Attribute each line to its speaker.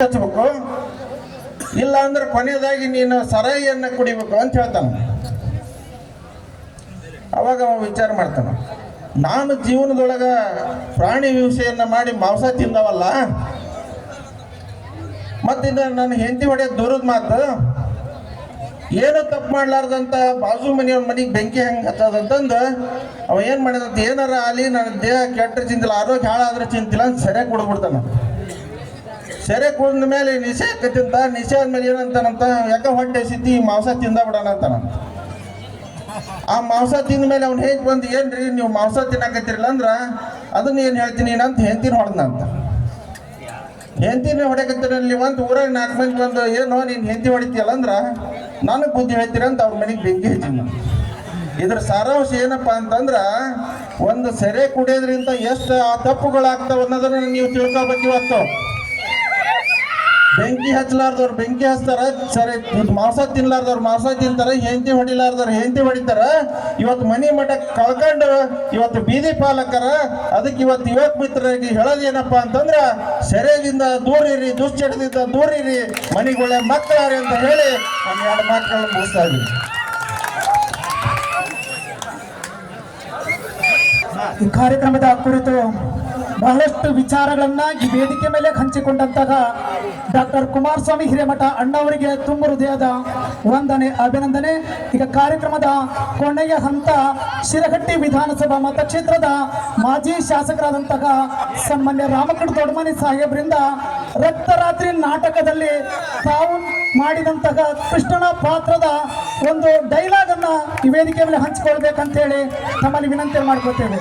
Speaker 1: ಹಚ್ಬೇಕು, ಇಲ್ಲ ಅಂದ್ರೆ ಕೊನೆಯದಾಗಿ ನೀನು ಸರಾಯಿಯನ್ನು ಕುಡಿಬೇಕು ಅಂತ ಹೇಳ್ತಾನೆ. ಅವಾಗ ಅವ ವಿಚಾರ ಮಾಡ್ತಾನೆ, ನಾನು ಜೀವನದೊಳಗೆ ಪ್ರಾಣಿ ಹಿಂಸೆಯನ್ನು ಮಾಡಿ ಮಾಂಸ ತಿಂದವಲ್ಲ, ಮತ್ತಿನ್ನು ನನ್ನ ಹೆಂಡತಿ ಹೊಡೆಯೋದು ದೂರದ ಮಾತು, ಏನು ತಪ್ಪು ಮಾಡ್ಲಾರ್ದಂತ ಬಾಜು ಮನೆಯವ್ರ ಮನೆಗೆ ಬೆಂಕಿ ಹೆಂಗೆ ಹತ್ತದಂತಂದು ಅವ ಏನು ಮಾಡಿದಂತ, ಏನಾರ ಅಲ್ಲಿ ನನ್ನ ದೇಹ ಕೆಟ್ಟ ಚಿಂತಿಲ್ಲ, ಆರೋಗ್ಯ ಹಾಳಾದ್ರೆ ಚಿಂತಿಲ್ಲ ಅಂತ ಸರಿಯಾಗಿ ಕುಡಿದ್ಬಿಡ್ತಾನ. ಸೆರೆ ಕುಡಿದ ಮೇಲೆ ನಿಶೆ ತಿಂತ, ನಿಶೆ ಆದ್ಮೇಲೆ ಏನಂತಾನಂತ, ಯಾಕೆ ಹೊಟ್ಟೆ ಸಿದ್ದಿ ಮಾಂಸ ತಿಂದ ಬಿಡೋಣ ಅಂತಾನಂತ. ಆ ಮಾಂಸ ತಿಂದ ಮೇಲೆ ಅವ್ನು ಹೇಗೆ ಬಂದು, ಏನ್ರಿ ನೀವು ಮಾಂಸ ತಿನ್ನಕತ್ತಿರಲ್ಲ ಅಂದ್ರೆ ಅದನ್ನ ಏನು ಹೇಳ್ತೀನಿ ಅಂತ ಹೆಂಡ್ತಿನ ಹೊಡೆದ್ನಂತ. ಹೆಂಡ್ತಿನ ಹೊಡೆಕತ್ತೀರಲ್ಲಿ ಒಂದು ಊರಾಗ 4 ಮಂದಿ ಬಂದು, ಏನೋ ನೀನು ಹೆಂಡ್ತಿ ಹೊಡಿತೀಯಲ್ಲ ಅಂದ್ರೆ ನನಗೆ ಬುದ್ಧಿ ಹೇಳ್ತೀರ ಅಂತ ಅವ್ರ ಮನೆಗೆ ಬೆಂಕಿ ಹಚ್ಚಿದ್ನ. ಇದ್ರ ಸಾರಾಂಶ ಏನಪ್ಪ ಅಂತಂದ್ರೆ, ಒಂದು ಸೆರೆ ಕುಡಿಯೋದ್ರಿಂದ ಎಷ್ಟು ಆ ತಪ್ಪುಗಳಾಗ್ತಾವ ಅನ್ನೋದನ್ನ ನೀವು ತಿಳ್ಕೊಬೇಕು. ಇವತ್ತು ಬೆಂಕಿ ಹಚ್ಚಲಾರ್ದವ್ರು ಬೆಂಕಿ ಹಚ್ತಾರ, ಸರಿ ಮಾಂಸ ತಿನ್ಲಾರ್ದವ್ರು ಮಾಂಸ ತಿಂತಾರ, ಹೆಂಡತಿ ಹೊಡಿಲಾರ್ದವ್ರು ಹೆಂಡತಿ ಹೊಡಿತಾರ. ಇವತ್ತು ಮನೆ ಮಠ ಕಳ್ಕೊಂಡು ಇವತ್ತು ಬೀದಿ ಪಾಲಕರ. ಅದಕ್ಕೆ ಇವತ್ತು ಯುವಕ ಮಿತ್ರರಿಗೆ ಹೇಳೋದೇನಪ್ಪ ಅಂತಂದ್ರೆ, ಸೆರೆಯಿಂದ ದೂರ ಇರಿ, ದುಶ್ಚಟದಿಂದ ದೂರ ಇರಿ, ಮನೆಗೊಳ್ಳೆ ಮಕ್ಕಳಾರಿ ಅಂತ ಹೇಳಿ ನಾನು 2 ಮಾತುಗಳನ್ನು ಮುಗಿಸ್ತಾ ಇದ್ದೀನಿ.
Speaker 2: ಈ ಕಾರ್ಯಕ್ರಮದ ಕುರಿತು ಬಹಳಷ್ಟು ವಿಚಾರಗಳನ್ನ ಈ ವೇದಿಕೆ ಮೇಲೆ ಹಂಚಿಕೊಂಡಂತಹ ಡಾಕ್ಟರ್ ಕುಮಾರಸ್ವಾಮಿ ಹಿರೇಮಠ ಅಣ್ಣವರಿಗೆ ತುಂಬ ಹೃದಯದ ವಂದನೆ, ಅಭಿನಂದನೆ. ಈಗ ಕಾರ್ಯಕ್ರಮದ ಕೊನೆಯ ಹಂತ ಶಿರಹಟ್ಟಿ ವಿಧಾನಸಭಾ ಮತಕ್ಷೇತ್ರದ ಮಾಜಿ ಶಾಸಕರಾದಂತಹ ಸನ್ಮಾನ್ಯ ರಾಮಕೃಷ್ಣ ದೊಡ್ಡಮನಿ ಸಾಹೇಬರಿಂದ ರಕ್ತರಾತ್ರಿ ನಾಟಕದಲ್ಲಿ ತಾವು ಮಾಡಿದಂತಹ ಕೃಷ್ಣನ ಪಾತ್ರದ ಒಂದು ಡೈಲಾಗ್ ಅನ್ನ ಈ ವೇದಿಕೆ ಮೇಲೆ ಹಂಚಿಕೊಳ್ಬೇಕಂತ ಹೇಳಿ ತಮ್ಮಲ್ಲಿ ವಿನಂತಿ ಮಾಡ್ಕೊತೇವೆ.